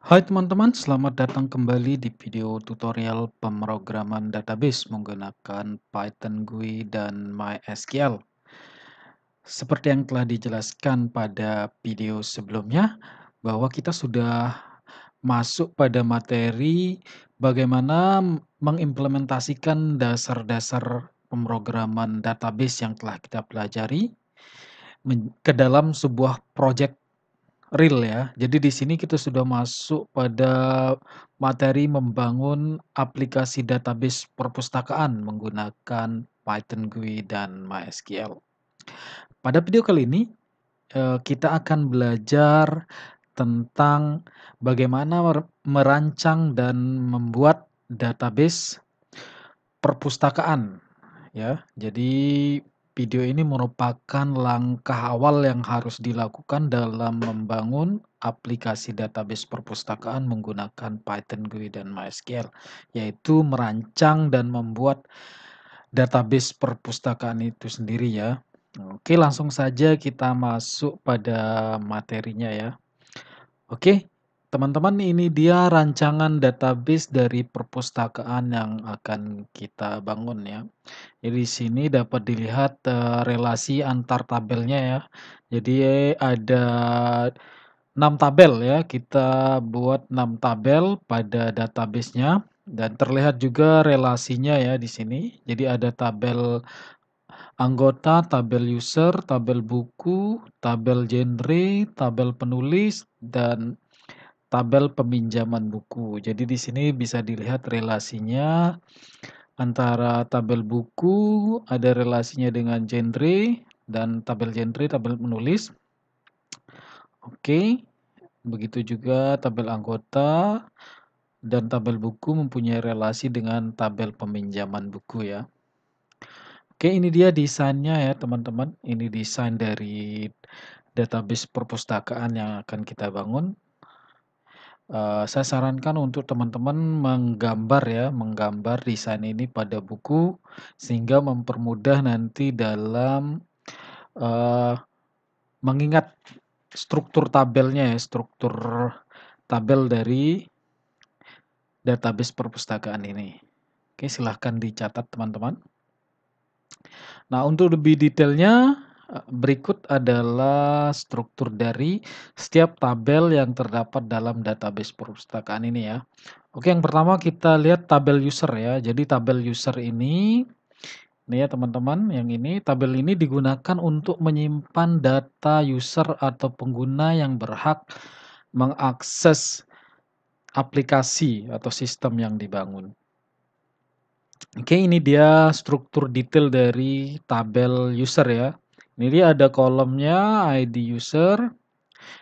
Hai teman-teman, selamat datang kembali di video tutorial pemrograman database menggunakan Python GUI dan MySQL. Seperti yang telah dijelaskan pada video sebelumnya, bahwa kita sudah masuk pada materi bagaimana mengimplementasikan dasar-dasar pemrograman database yang telah kita pelajari ke dalam sebuah project real ya. Jadi di sini kita sudah masuk pada materi membangun aplikasi database perpustakaan menggunakan Python GUI dan MySQL. Pada video kali ini, kita akan belajar tentang bagaimana merancang dan membuat database perpustakaan ya. Jadi video ini merupakan langkah awal yang harus dilakukan dalam membangun aplikasi database perpustakaan menggunakan Python GUI dan MySQL, yaitu merancang dan membuat database perpustakaan itu sendiri ya. Oke, langsung saja kita masuk pada materinya ya. Oke, teman-teman, ini dia rancangan database dari perpustakaan yang akan kita bangun ya. Jadi di sini dapat dilihat, relasi antar tabelnya ya. Jadi ada 6 tabel ya, kita buat 6 tabel pada database-nya dan terlihat juga relasinya ya di sini. Jadi ada tabel anggota, tabel user, tabel buku, tabel genre, tabel penulis, dan tabel peminjaman buku. Jadi di sini bisa dilihat relasinya antara tabel buku, ada relasinya dengan genre, dan tabel genre, tabel penulis. Oke, begitu juga tabel anggota dan tabel buku mempunyai relasi dengan tabel peminjaman buku ya. Oke, ini dia desainnya ya teman-teman. Ini desain dari database perpustakaan yang akan kita bangun. Saya sarankan untuk teman-teman menggambar desain ini pada buku, sehingga mempermudah nanti dalam, eee, mengingat struktur tabelnya ya, struktur tabel dari database perpustakaan ini. Oke, silahkan dicatat teman-teman. Nah, untuk lebih detailnya, berikut adalah struktur dari setiap tabel yang terdapat dalam database perpustakaan ini ya. Oke, yang pertama kita lihat tabel user ya. Jadi tabel user ini ya teman-teman, yang ini, tabel ini digunakan untuk menyimpan data user atau pengguna yang berhak mengakses aplikasi atau sistem yang dibangun. Oke, ini dia struktur detail dari tabel user ya. Ini dia ada kolomnya ID user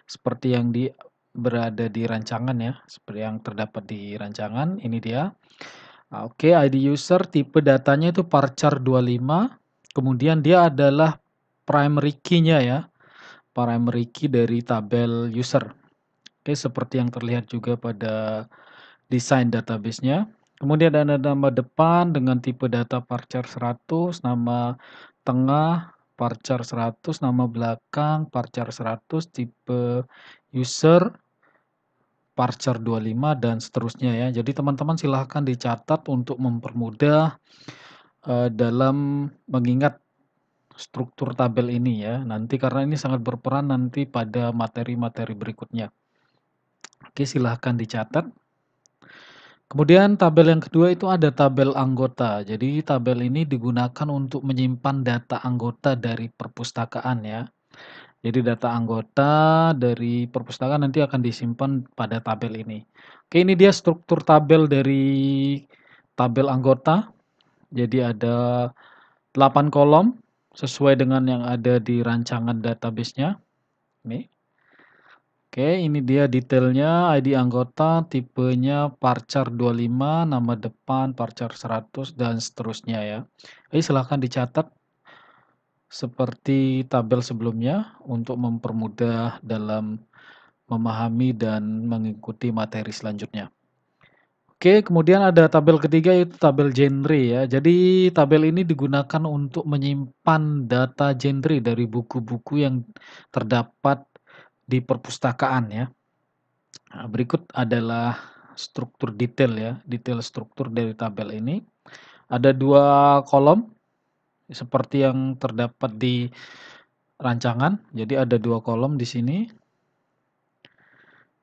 seperti yang berada di rancangan ya, seperti yang terdapat di rancangan. Ini dia. Oke, ID user tipe datanya itu varchar 25. Kemudian dia adalah primary key-nya ya. Primary key dari tabel user. Oke, seperti yang terlihat juga pada desain database-nya. Kemudian ada nama depan dengan tipe data varchar 100, nama tengah varchar 100, nama belakang varchar 100, tipe user varchar 25 dan seterusnya ya. Jadi teman-teman silahkan dicatat untuk mempermudah dalam mengingat struktur tabel ini ya. Nanti karena ini sangat berperan nanti pada materi-materi berikutnya. Oke, silahkan dicatat. Kemudian tabel yang kedua itu ada tabel anggota. Jadi tabel ini digunakan untuk menyimpan data anggota dari perpustakaan ya. Jadi data anggota dari perpustakaan nanti akan disimpan pada tabel ini. Oke, ini dia struktur tabel dari tabel anggota. Jadi ada 8 kolom sesuai dengan yang ada di rancangan database-nya. Ini. Oke, ini dia detailnya, ID anggota, tipenya varchar 25, nama depan varchar 100, dan seterusnya ya. Jadi silahkan dicatat seperti tabel sebelumnya untuk mempermudah dalam memahami dan mengikuti materi selanjutnya. Oke, kemudian ada tabel ketiga yaitu tabel genre ya. Jadi tabel ini digunakan untuk menyimpan data genre dari buku-buku yang terdapat di perpustakaan ya. Nah, berikut adalah struktur detail ya, detail struktur dari tabel ini. Ada 2 kolom seperti yang terdapat di rancangan. Jadi ada 2 kolom di sini.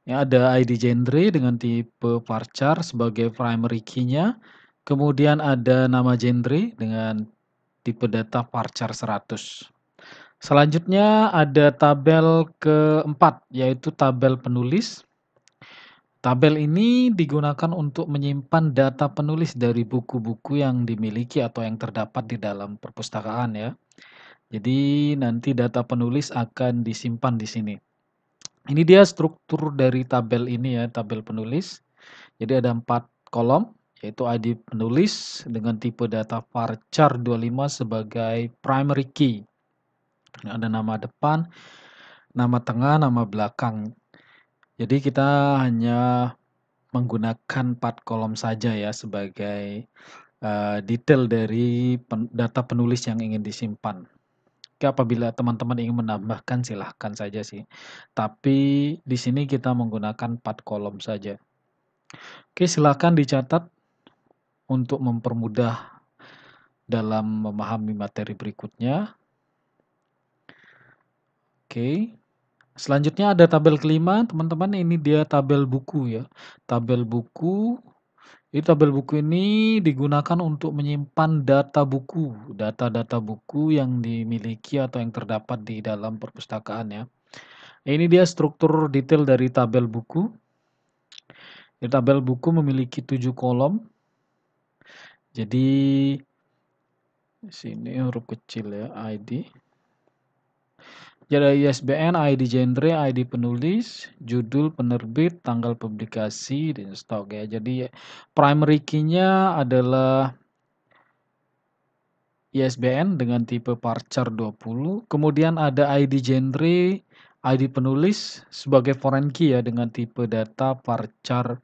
Ya, ada ID genre dengan tipe varchar sebagai primary key-nya. Kemudian ada nama genre dengan tipe data varchar 100. Selanjutnya ada tabel keempat, yaitu tabel penulis. Tabel ini digunakan untuk menyimpan data penulis dari buku-buku yang dimiliki atau yang terdapat di dalam perpustakaan ya. Jadi nanti data penulis akan disimpan di sini. Ini dia struktur dari tabel ini ya, tabel penulis. Jadi ada 4 kolom, yaitu ID penulis dengan tipe data varchar 25 sebagai primary key. Ada nama depan, nama tengah, nama belakang. Jadi kita hanya menggunakan 4 kolom saja ya sebagai detail dari data penulis yang ingin disimpan. Oke, apabila teman-teman ingin menambahkan silahkan saja sih. Tapi di sini kita menggunakan 4 kolom saja. Oke, silakan dicatat untuk mempermudah dalam memahami materi berikutnya. Oke. Selanjutnya ada tabel kelima, teman-teman. Ini dia tabel buku ya. Tabel buku. Tabel buku ini digunakan untuk menyimpan data buku, data-data buku yang dimiliki atau yang terdapat di dalam perpustakaan ya. Ini dia struktur detail dari tabel buku. Tabel buku memiliki 7 kolom. Jadi sini huruf kecil ya, ID. Jadi ISBN, ID genre, ID penulis, judul penerbit, tanggal publikasi, dan stok ya. Jadi primary key-nya adalah ISBN dengan tipe varchar 20. Kemudian ada ID genre, ID penulis sebagai foreign key ya dengan tipe data varchar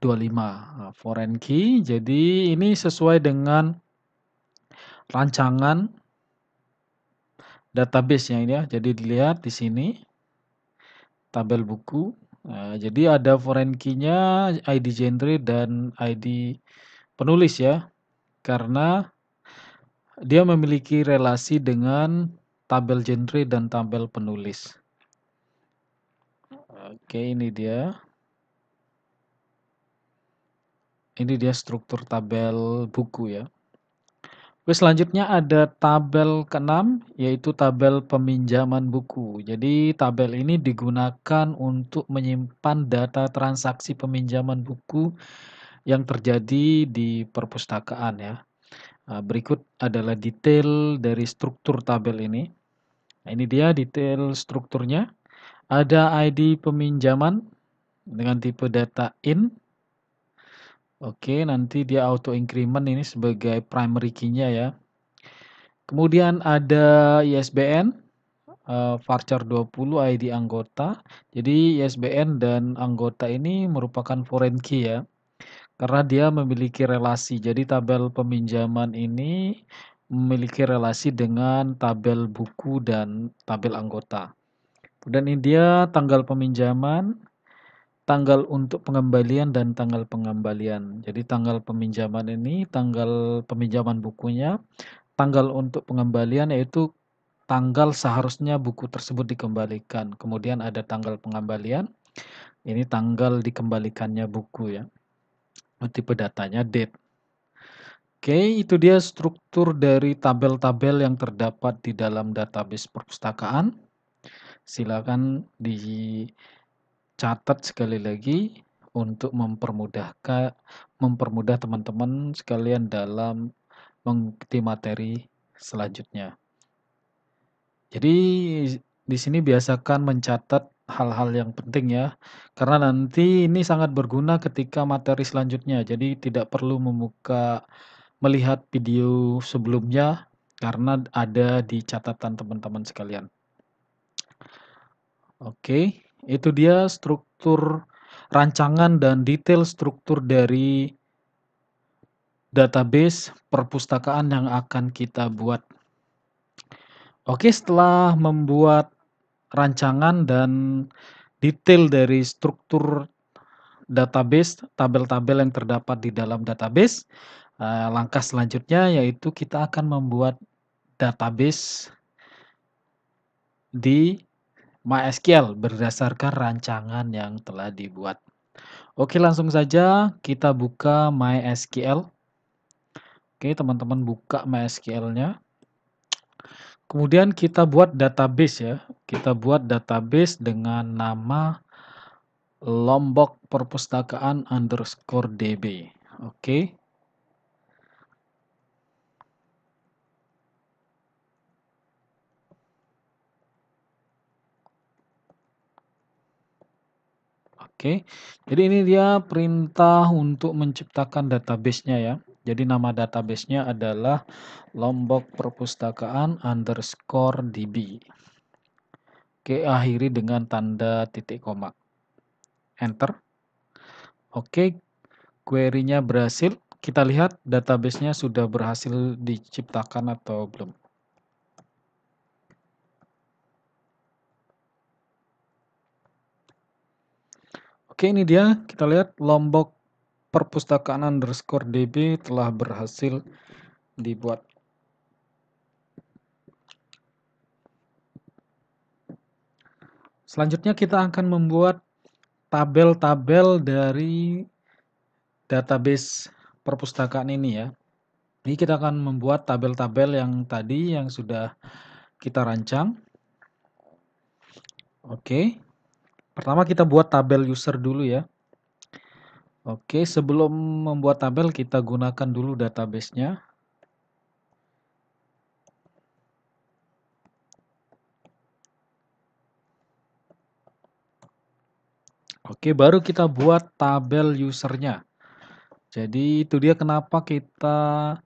25. Nah, foreign key. Jadi ini sesuai dengan rancangan database yang ini ya. Jadi dilihat di sini tabel buku. Nah, jadi ada foreign key-nya, ID genre dan ID penulis ya. Karena dia memiliki relasi dengan tabel genre dan tabel penulis. Oke, ini dia. Ini dia struktur tabel buku ya. Oke, selanjutnya ada tabel ke-6, yaitu tabel peminjaman buku. Jadi tabel ini digunakan untuk menyimpan data transaksi peminjaman buku yang terjadi di perpustakaan ya. Nah, berikut adalah detail dari struktur tabel ini. Nah, ini dia detail strukturnya. Ada ID peminjaman dengan tipe data in. Oke, nanti dia auto increment ini sebagai primary key-nya ya. Kemudian ada ISBN, varchar 20 ID anggota. Jadi ISBN dan anggota ini merupakan foreign key ya. Karena dia memiliki relasi. Jadi tabel peminjaman ini memiliki relasi dengan tabel buku dan tabel anggota. Dan ini dia tanggal peminjaman, tanggal untuk pengembalian dan tanggal pengembalian. Jadi tanggal peminjaman ini, tanggal peminjaman bukunya, tanggal untuk pengembalian yaitu tanggal seharusnya buku tersebut dikembalikan. Kemudian ada tanggal pengembalian, ini tanggal dikembalikannya buku ya. Tipe datanya date. Oke, itu dia struktur dari tabel-tabel yang terdapat di dalam database perpustakaan. Silakan dicatat sekali lagi untuk mempermudah teman-teman sekalian dalam mengikuti materi selanjutnya. Jadi di sini biasakan mencatat hal-hal yang penting ya, karena nanti ini sangat berguna ketika materi selanjutnya. Jadi tidak perlu melihat video sebelumnya karena ada di catatan teman-teman sekalian. Oke, itu dia struktur rancangan dan detail struktur dari database perpustakaan yang akan kita buat. Oke, setelah membuat rancangan dan detail dari struktur database, tabel-tabel yang terdapat di dalam database. Langkah selanjutnya yaitu kita akan membuat database di MySQL berdasarkan rancangan yang telah dibuat. Oke, langsung saja kita buka MySQL. Oke, teman-teman buka MySQL-nya. Kemudian kita buat database ya. Kita buat database dengan nama Lombok Perpustakaan _DB. Oke. Oke, jadi ini dia perintah untuk menciptakan database-nya ya. Jadi nama database-nya adalah Lombok Perpustakaan _DB. Oke, akhiri dengan tanda titik koma. Enter. Oke, query-nya berhasil. Kita lihat database-nya sudah berhasil diciptakan atau belum. Oke, ini dia. Kita lihat Lombok Perpustakaan _DB telah berhasil dibuat. Selanjutnya kita akan membuat tabel-tabel dari database perpustakaan ini ya. Ini kita akan membuat tabel-tabel yang tadi yang sudah kita rancang. Oke. Pertama kita buat tabel user dulu ya. Oke, sebelum membuat tabel kita gunakan dulu database-nya. Oke, baru kita buat tabel usernya. Jadi itu dia kenapa kita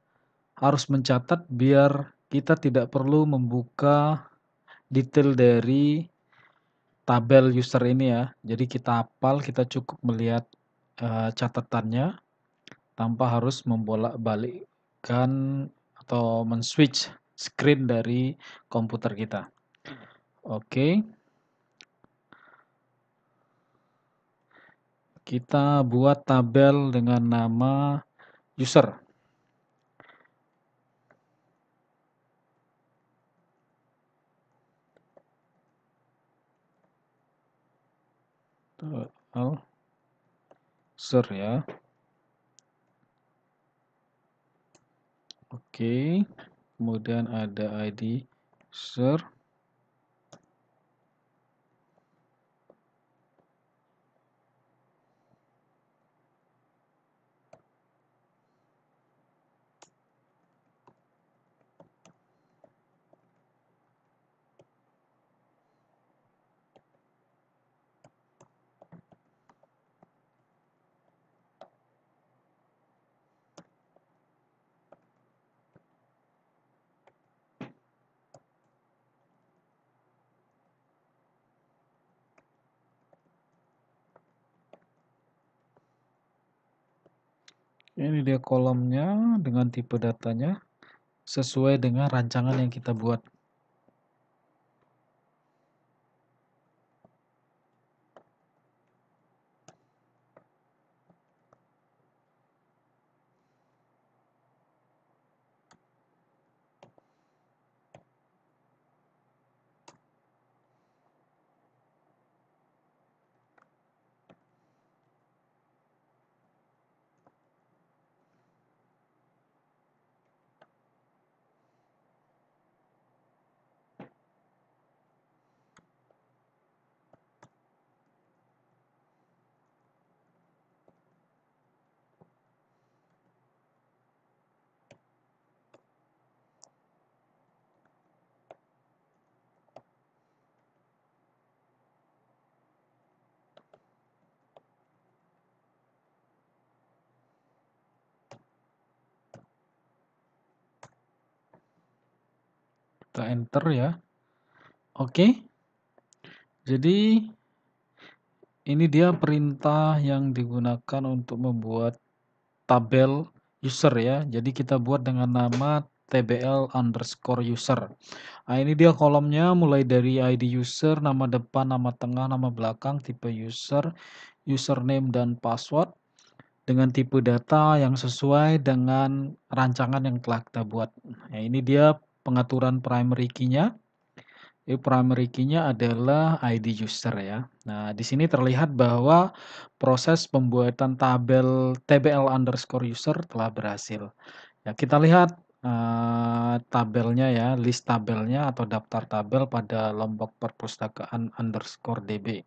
harus mencatat biar kita tidak perlu membuka detail dari tabel user ini ya. Jadi kita hafal, kita cukup melihat catatannya tanpa harus membolak-balikkan atau men-switch screen dari komputer kita. Oke. Kita buat tabel dengan nama user. User ya. Oke. Kemudian ada ID user. Ini dia kolomnya dengan tipe datanya sesuai dengan rancangan yang kita buat. Kita enter ya. Oke. Jadi ini dia perintah yang digunakan untuk membuat tabel user ya. Jadi kita buat dengan nama tbl_user. Nah, ini dia kolomnya mulai dari ID user, nama depan, nama tengah, nama belakang, tipe user, username dan password dengan tipe data yang sesuai dengan rancangan yang telah kita buat. Nah, ini dia pengaturan primary key-nya. Primary key-nya adalah ID user ya. Nah, di sini terlihat bahwa proses pembuatan tabel tbl_user telah berhasil. Ya, kita lihat tabelnya ya, list tabelnya atau daftar tabel pada lombok perpustakaan_db.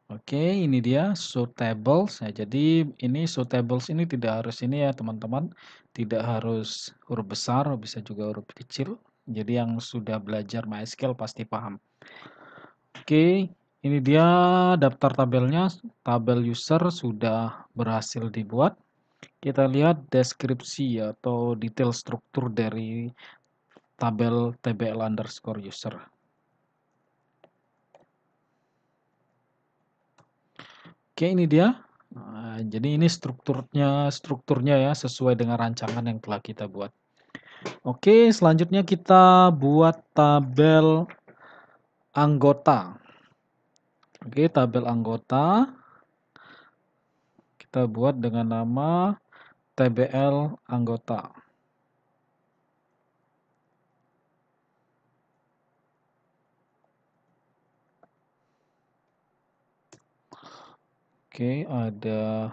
Oke, ini dia show tables. Nah, jadi ini show tables ini tidak harus ini ya, teman-teman. Tidak harus huruf besar, bisa juga huruf kecil. Jadi yang sudah belajar MySQL pasti paham. Oke, ini dia daftar tabelnya. Tabel user sudah berhasil dibuat. Kita lihat deskripsi atau detail struktur dari tabel tbl_user. Oke, ini dia. Nah, jadi ini strukturnya ya sesuai dengan rancangan yang telah kita buat. Oke, selanjutnya kita buat tabel anggota. Oke, tabel anggota kita buat dengan nama tbl anggota. Oke, ada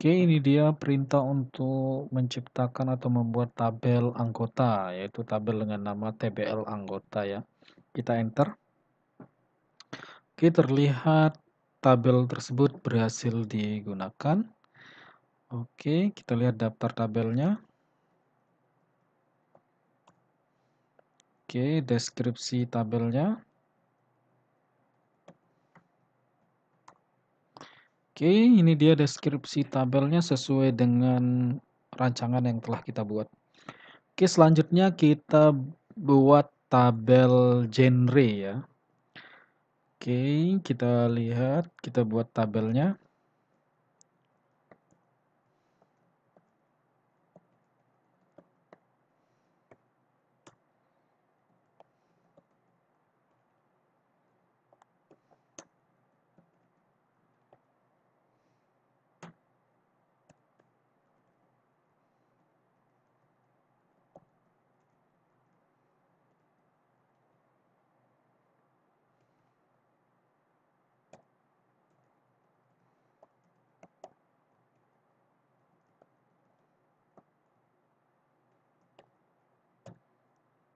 Oke, ini dia perintah untuk menciptakan atau membuat tabel anggota, yaitu tabel dengan nama tbl anggota ya. Kita enter. Oke, terlihat tabel tersebut berhasil digunakan. Oke, kita lihat daftar tabelnya. Oke, deskripsi tabelnya. Oke, ini dia deskripsi tabelnya sesuai dengan rancangan yang telah kita buat. Oke, selanjutnya kita buat tabel genre ya. Oke, kita lihat, kita buat tabelnya.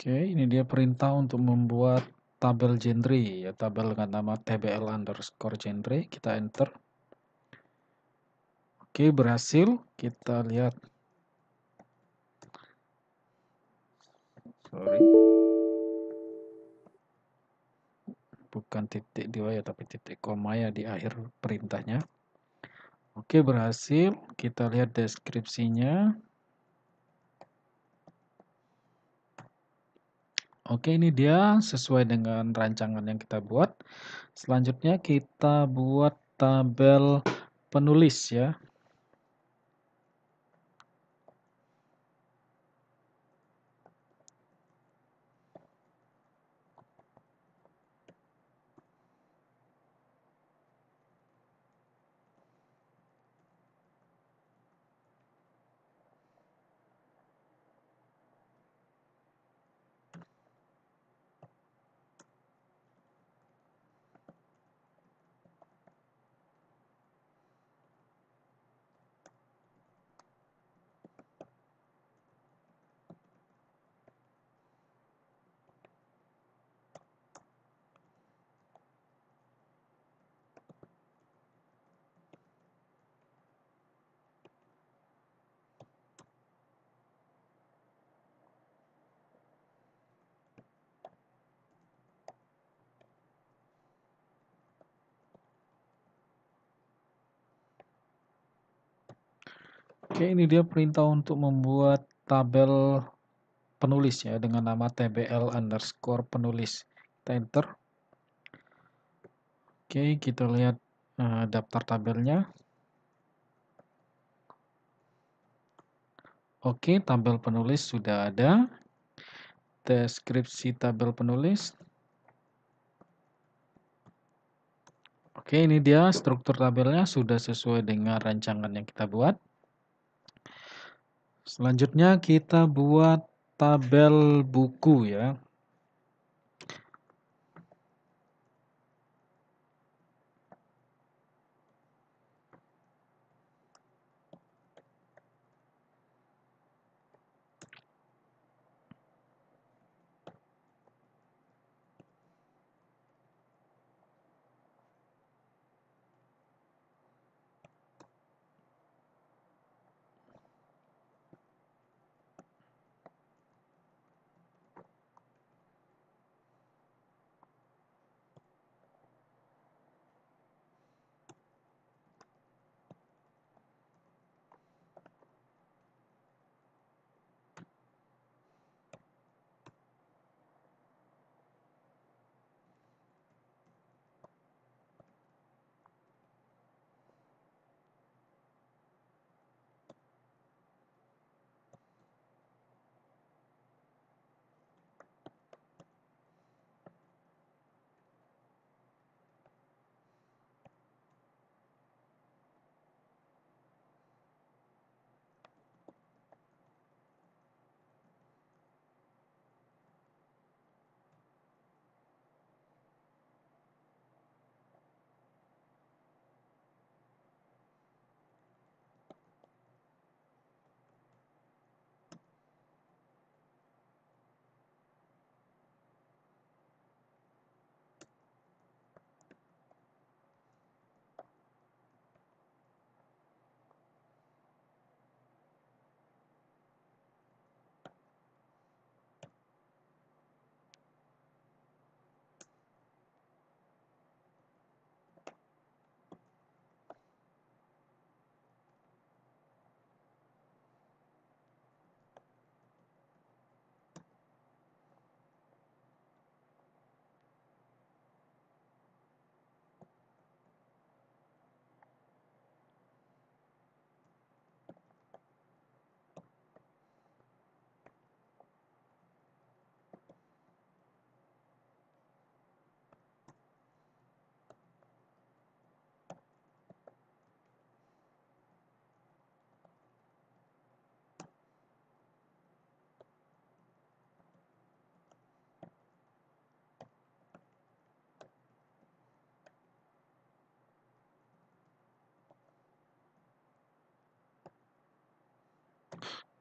Oke, ini dia perintah untuk membuat tabel genre, ya, tabel dengan nama tbl_genre, kita enter. Oke, berhasil. Kita lihat. Sorry. Bukan titik 2 ya, tapi titik koma ya di akhir perintahnya. Oke, berhasil. Kita lihat deskripsinya. Oke, ini dia sesuai dengan rancangan yang kita buat. Selanjutnya kita buat tabel penulis ya. Oke, ini dia perintah untuk membuat tabel penulis ya dengan nama tbl_penulis. Kita enter. Oke, kita lihat daftar tabelnya. Oke, tabel penulis sudah ada. Deskripsi tabel penulis. Oke, ini dia struktur tabelnya sudah sesuai dengan rancangan yang kita buat. Selanjutnya kita buat tabel buku ya.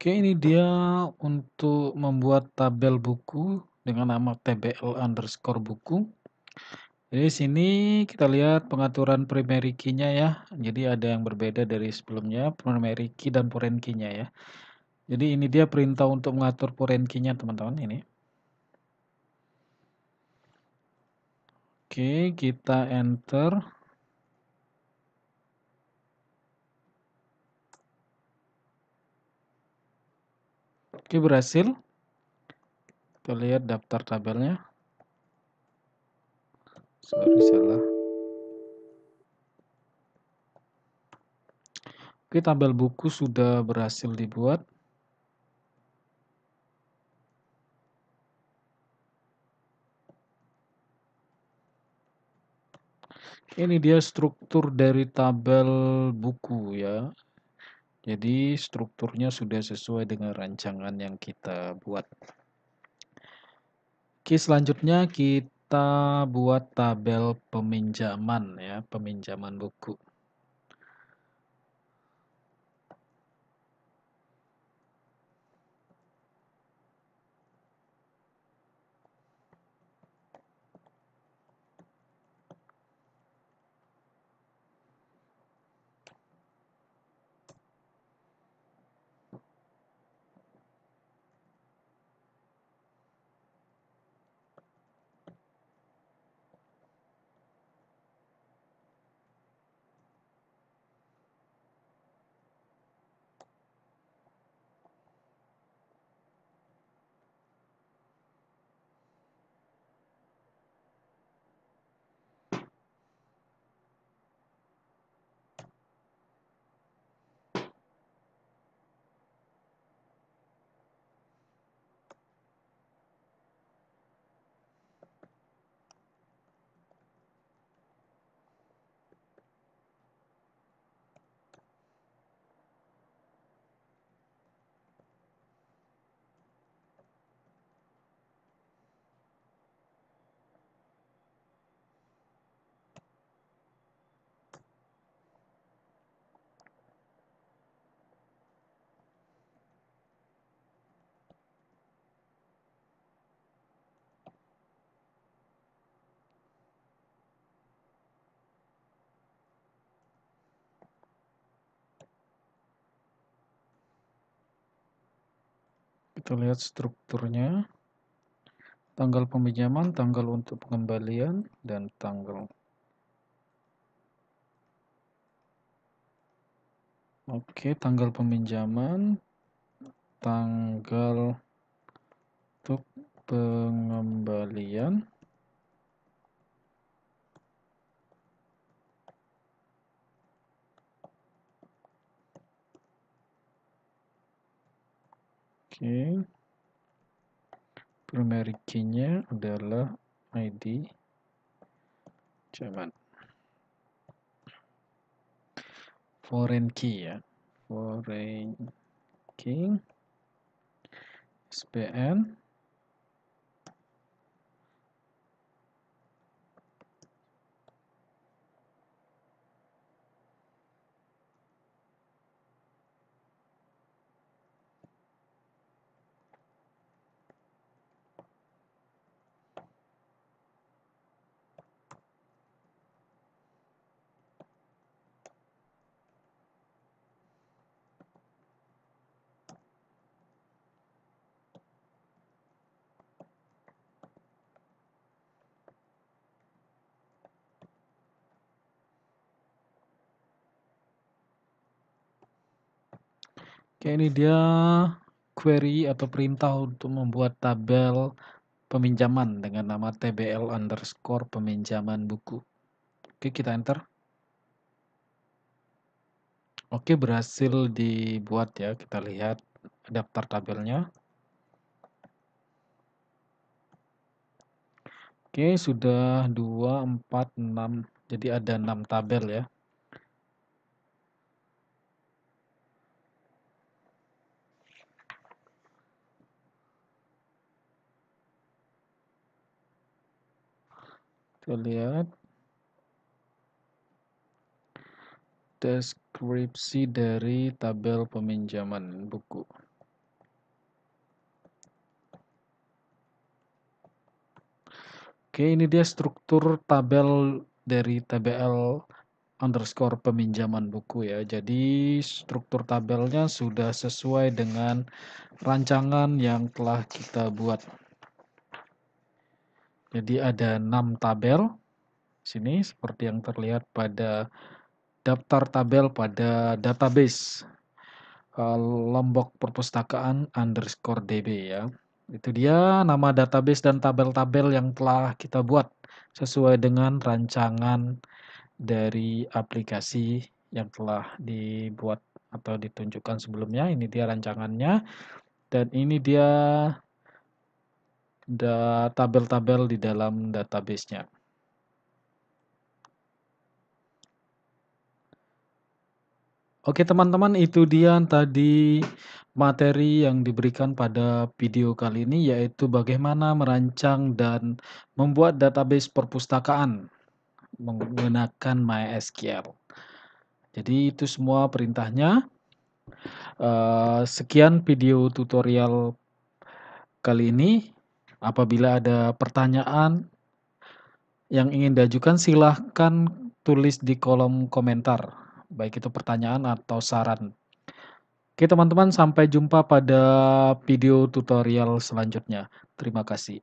Oke, ini dia untuk membuat tabel buku dengan nama tbl_buku. Jadi sini kita lihat pengaturan primary key-nya ya. Jadi ada yang berbeda dari sebelumnya, primary key dan foreign key-nya ya. Jadi ini dia perintah untuk mengatur foreign key-nya teman-teman ini. Oke, kita enter. Oke, berhasil. Kita lihat daftar tabelnya. Sorry, salah. Oke, tabel buku sudah berhasil dibuat. Ini dia struktur dari tabel buku ya. Jadi strukturnya sudah sesuai dengan rancangan yang kita buat. Oke, selanjutnya kita buat tabel peminjaman ya, peminjaman buku. Kita lihat strukturnya. Tanggal peminjaman, tanggal untuk pengembalian, dan tanggal. Oke, tanggal peminjaman, tanggal untuk pengembalian. Oke, primary key-nya adalah ID zaman. Foreign key ya, foreign key, SPN. Oke, ini dia query atau perintah untuk membuat tabel peminjaman dengan nama tbl_peminjaman buku. Oke, kita enter. Oke, berhasil dibuat ya. Kita lihat daftar tabelnya. Oke, sudah 2, 4, 6. Jadi ada 6 tabel ya. Kita lihat deskripsi dari tabel peminjaman buku. Oke, ini dia struktur tabel dari TBL_peminjaman buku ya. Jadi struktur tabelnya sudah sesuai dengan rancangan yang telah kita buat. Jadi ada 6 tabel sini seperti yang terlihat pada daftar tabel pada database Lombok Perpustakaan _DB ya. Itu dia nama database dan tabel-tabel yang telah kita buat sesuai dengan rancangan dari aplikasi yang telah dibuat atau ditunjukkan sebelumnya. Ini dia rancangannya dan ini dia tabel-tabel di dalam database-nya. Oke teman-teman, itu dia tadi materi yang diberikan pada video kali ini, yaitu bagaimana merancang dan membuat database perpustakaan menggunakan MySQL. Jadi itu semua perintahnya. Sekian video tutorial kali ini. Apabila ada pertanyaan yang ingin diajukan, silahkan tulis di kolom komentar, baik itu pertanyaan atau saran. Oke teman-teman, sampai jumpa pada video tutorial selanjutnya. Terima kasih.